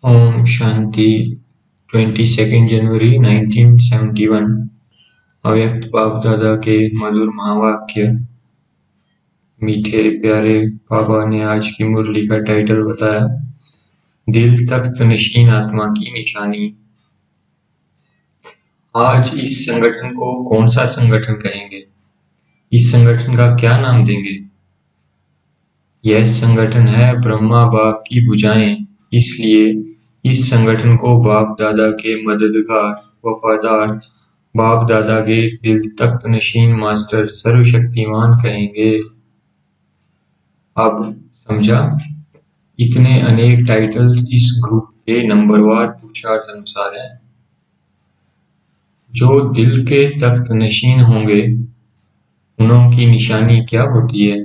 ओम शांति। 22 जनवरी 1971। अव्यक्त बाप दादा के मधुर महावाक्य। मीठे प्यारे बाबा ने आज की मुरली का टाइटल बताया, दिल तख्त नशीन आत्मा की निशानी। आज इस संगठन को कौन सा संगठन कहेंगे? इस संगठन का क्या नाम देंगे? यह संगठन है ब्रह्मा बाप की भुजाएं, इसलिए इस संगठन को बाप दादा के मददगार वफादार बाप दादा के दिल तख्त नशीन मास्टर सर्वशक्तिमान कहेंगे। अब समझा? इतने अनेक टाइटल्स इस ग्रुप के नंबरवार पुरुषार्थ अनुसार हैं। जो दिल के तख्त नशीन होंगे उन्हों की निशानी क्या होती है?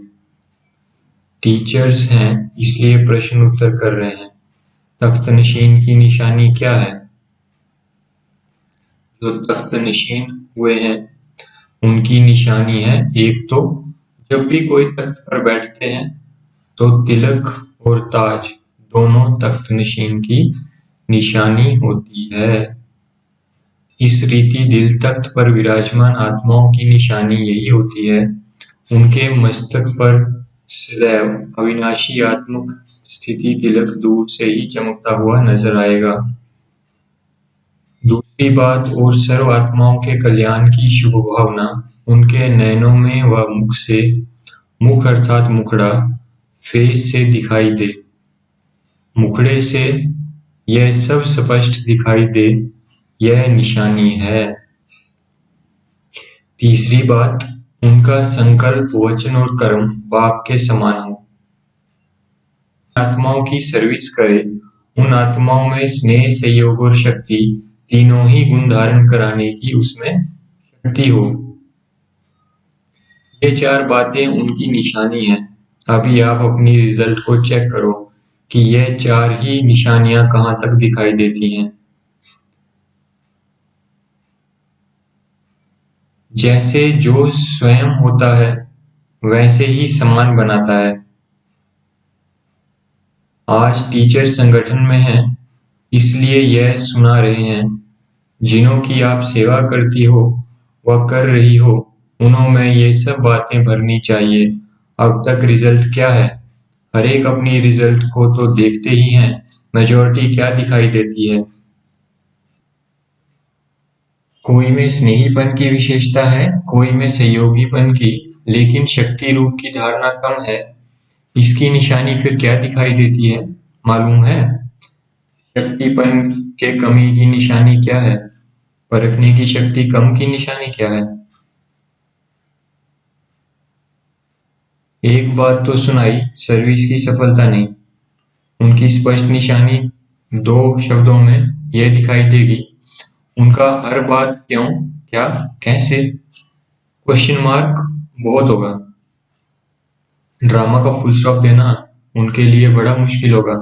टीचर्स हैं इसलिए प्रश्न उत्तर कर रहे हैं। तख्त नशीन की निशानी क्या है? जो तख्त नशीन हुए हैं उनकी निशानी है, एक तो जब भी कोई तख्त पर बैठते हैं तो तिलक और ताज दोनों तख्त नशीन की निशानी होती है। इस रीति दिल तख्त पर विराजमान आत्माओं की निशानी यही होती है। उनके मस्तक पर सदैव अविनाशी आत्मक स्थिति तिलक दूर से ही चमकता हुआ नजर आएगा। दूसरी बात, और सर्व आत्माओं के कल्याण की शुभ भावना उनके नयनों में व मुख से, मुख अर्थात मुखड़ा, फेस से दिखाई दे। मुखड़े से यह सब स्पष्ट दिखाई दे, यह निशानी है। तीसरी बात, उनका संकल्प वचन और कर्म बाप के समान हो। आत्माओं की सर्विस करे, उन आत्माओं में स्नेह, सहयोग और शक्ति तीनों ही गुण धारण कराने की उसमें शक्ति हो। ये चार बातें उनकी निशानी हैं। अभी आप अपनी रिजल्ट को चेक करो कि यह चार ही निशानियां कहां तक दिखाई देती हैं। जैसे जो स्वयं होता है वैसे ही समान बनाता है। आज टीचर संगठन में हैं इसलिए यह सुना रहे हैं। जिन्हों की आप सेवा करती हो व कर रही हो उन्हों में ये सब बातें भरनी चाहिए। अब तक रिजल्ट क्या है? हर एक अपनी रिजल्ट को तो देखते ही हैं, मेजॉरिटी क्या दिखाई देती है? कोई में स्नेहीपन की विशेषता है, कोई में सहयोगीपन की, लेकिन शक्ति रूप की धारणा कम है। इसकी निशानी फिर क्या दिखाई देती है मालूम है? शक्तिपन के कमी की निशानी क्या है? परखने की शक्ति कम की निशानी क्या है? एक बात तो सुनाई, सर्विस की सफलता नहीं। उनकी स्पष्ट निशानी दो शब्दों में यह दिखाई देगी, उनका हर बात क्यों, क्या, कैसे, क्वेश्चन मार्क बहुत होगा। ड्रामा का फुल स्टॉप देना उनके लिए बड़ा मुश्किल होगा,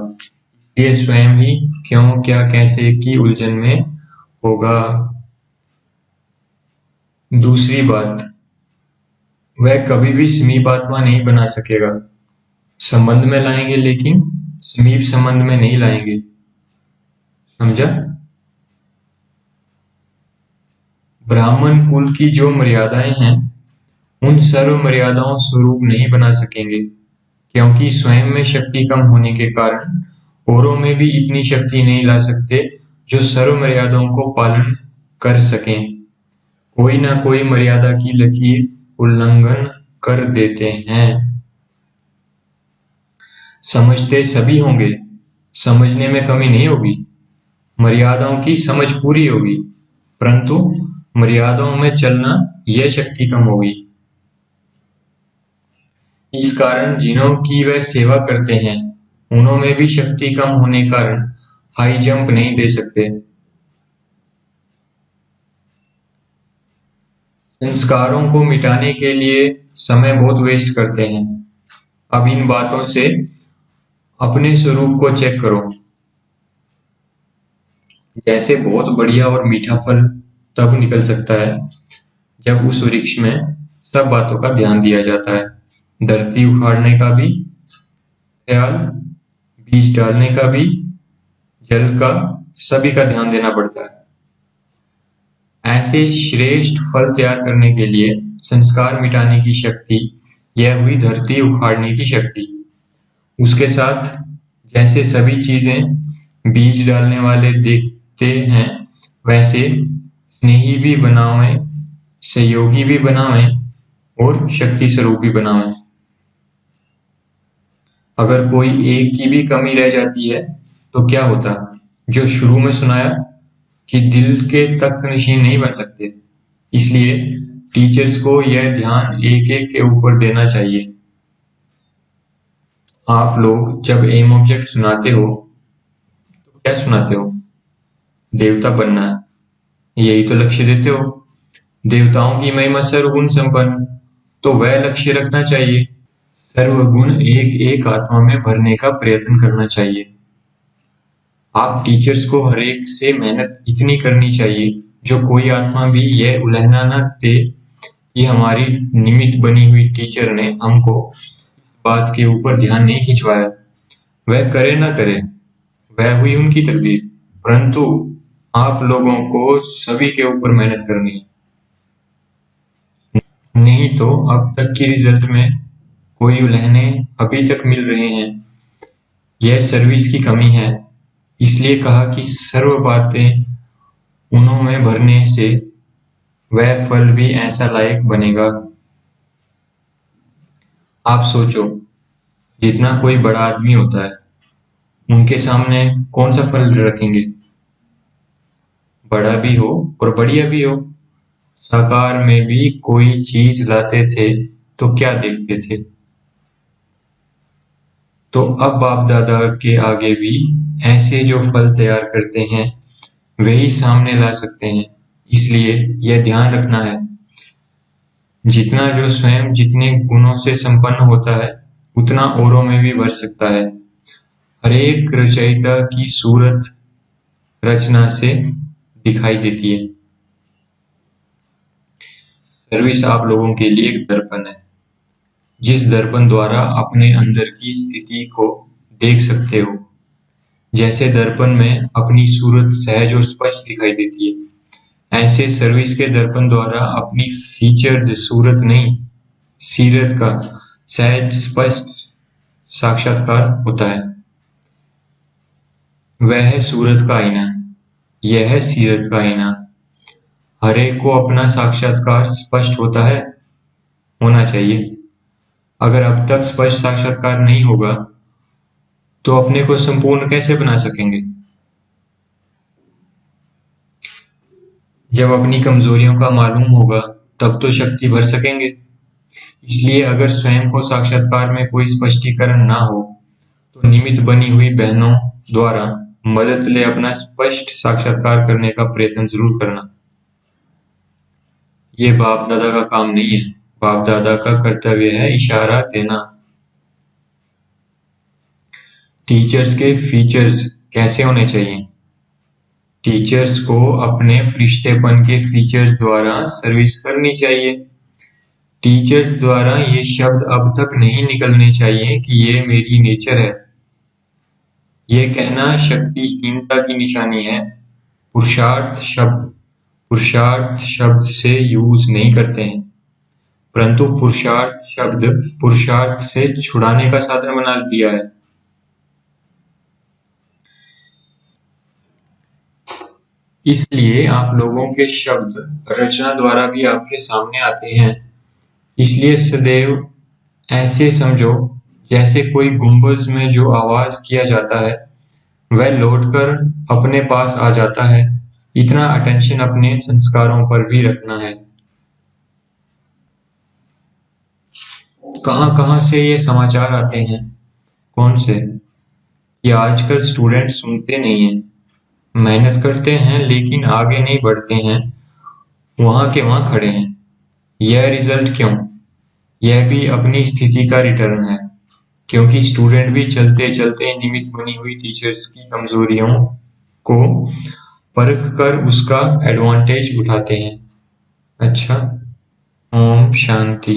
इसलिए स्वयं ही क्यों, क्या, कैसे की उलझन में होगा। दूसरी बात, वह कभी भी समीप आत्मा नहीं बना सकेगा। संबंध में लाएंगे लेकिन समीप संबंध में नहीं लाएंगे। समझा? ब्राह्मण कुल की जो मर्यादाएं हैं उन सर्व मर्यादाओं स्वरूप नहीं बना सकेंगे, क्योंकि स्वयं में शक्ति कम होने के कारण औरों में भी इतनी शक्ति नहीं ला सकते जो सर्व मर्यादाओं को पालन कर सकें। कोई ना कोई मर्यादा की लकीर उल्लंघन कर देते हैं। समझते सभी होंगे, समझने में कमी नहीं होगी, मर्यादाओं की समझ पूरी होगी, परंतु मर्यादाओं में चलना यह शक्ति कम होगी। इस कारण जिन्हों की वह सेवा करते हैं उन्हों में भी शक्ति कम होने कारण हाई जंप नहीं दे सकते। संस्कारों को मिटाने के लिए समय बहुत वेस्ट करते हैं। अब इन बातों से अपने स्वरूप को चेक करो। जैसे बहुत बढ़िया और मीठा फल तब निकल सकता है जब उस वृक्ष में सब बातों का ध्यान दिया जाता है। धरती उखाड़ने का भी ख्याल, बीज डालने का भी, जल का सभी का ध्यान देना पड़ता है। ऐसे श्रेष्ठ फल तैयार करने के लिए संस्कार मिटाने की शक्ति, यह हुई धरती उखाड़ने की शक्ति। उसके साथ जैसे सभी चीजें बीज डालने वाले दिखते हैं, वैसे स्नेही भी बनावें, सहयोगी भी बनावें और शक्ति स्वरूप भी बनावें। अगर कोई एक की भी कमी रह जाती है तो क्या होता? जो शुरू में सुनाया कि दिल के तख्त नशीन नहीं बन सकते, इसलिए टीचर्स को यह ध्यान एक एक के ऊपर देना चाहिए। आप लोग जब एम ऑब्जेक्ट सुनाते हो तो क्या सुनाते हो? देवता बनना है, यही तो लक्ष्य देते हो। देवताओं की महिमा सर्वगुण संपन्न, तो वह लक्ष्य रखना चाहिए। सर्वगुण एक एक आत्मा में भरने का प्रयत्न करना चाहिए। आप टीचर्स को हर एक से मेहनत इतनी करनी चाहिए जो कोई आत्मा भी यह उलहना न दे कि हमारी निमित्त बनी हुई टीचर ने हमको इस बात के ऊपर ध्यान नहीं खिंचवाया। वह करे न करे, वह हुई उनकी तकदीर, परंतु आप लोगों को सभी के ऊपर मेहनत करनी है। नहीं तो अब तक की रिजल्ट में कोई उलहने अभी तक मिल रहे हैं। यह सर्विस की कमी है, इसलिए कहा कि सर्व बातें उन्हों में भरने से वह फल भी ऐसा लायक बनेगा। आप सोचो, जितना कोई बड़ा आदमी होता है, उनके सामने कौन सा फल रखेंगे? बड़ा भी हो और बढ़िया भी हो। साकार में भी कोई चीज लाते थे तो क्या देखते थे? तो अब बाप दादा के आगे भी ऐसे जो फल तैयार करते हैं वही सामने ला सकते हैं। इसलिए यह ध्यान रखना है, जितना जो स्वयं जितने गुणों से संपन्न होता है उतना औरों में भी भर सकता है। हरेक रचयिता की सूरत रचना से दिखाई देती है। सर्विस आप लोगों के लिए एक दर्पण है, जिस दर्पण द्वारा अपने अंदर की स्थिति को देख सकते हो। जैसे दर्पण में अपनी सूरत सहज और स्पष्ट दिखाई देती है, ऐसे सर्विस के दर्पण द्वारा अपनी फीचर्ड सूरत नहीं, सीरत का सहज स्पष्ट साक्षात्कार होता है। वह है सूरत का आईना, यह है सीरत का आईना। हर एक को अपना साक्षात्कार स्पष्ट होता है, होना चाहिए। अगर अब तक स्पष्ट साक्षात्कार नहीं होगा तो अपने को संपूर्ण कैसे बना सकेंगे? जब अपनी कमजोरियों का मालूम होगा तब तो शक्ति भर सकेंगे। इसलिए अगर स्वयं को साक्षात्कार में कोई स्पष्टीकरण ना हो तो निमित्त बनी हुई बहनों द्वारा मदद ले अपना स्पष्ट साक्षात्कार करने का प्रयत्न जरूर करना। ये बाप दादा का काम नहीं है, बाप दादा का कर्तव्य है इशारा देना। टीचर्स के फीचर्स कैसे होने चाहिए? टीचर्स को अपने फरिश्तेपन के फीचर्स द्वारा सर्विस करनी चाहिए। टीचर्स द्वारा ये शब्द अब तक नहीं निकलने चाहिए कि ये मेरी नेचर है। ये कहना शक्तिहीनता की निशानी है। पुरुषार्थ शब्द से यूज नहीं करते हैं, परंतु पुरुषार्थ शब्द पुरुषार्थ से छुड़ाने का साधन बना दिया है। इसलिए आप लोगों के शब्द रचना द्वारा भी आपके सामने आते हैं। इसलिए सदैव ऐसे समझो जैसे कोई गुंबज में जो आवाज किया जाता है वह लौटकर अपने पास आ जाता है। इतना अटेंशन अपने संस्कारों पर भी रखना है। कहां से ये समाचार आते हैं? कौन से? ये आजकल स्टूडेंट सुनते नहीं हैं, मेहनत करते हैं लेकिन आगे नहीं बढ़ते हैं, वहां के वहां खड़े हैं। यह रिजल्ट क्यों? यह भी अपनी स्थिति का रिटर्न है, क्योंकि स्टूडेंट भी चलते चलते निमित्त बनी हुई टीचर्स की कमजोरियों को परख कर उसका एडवांटेज उठाते हैं। अच्छा, ओम शांति।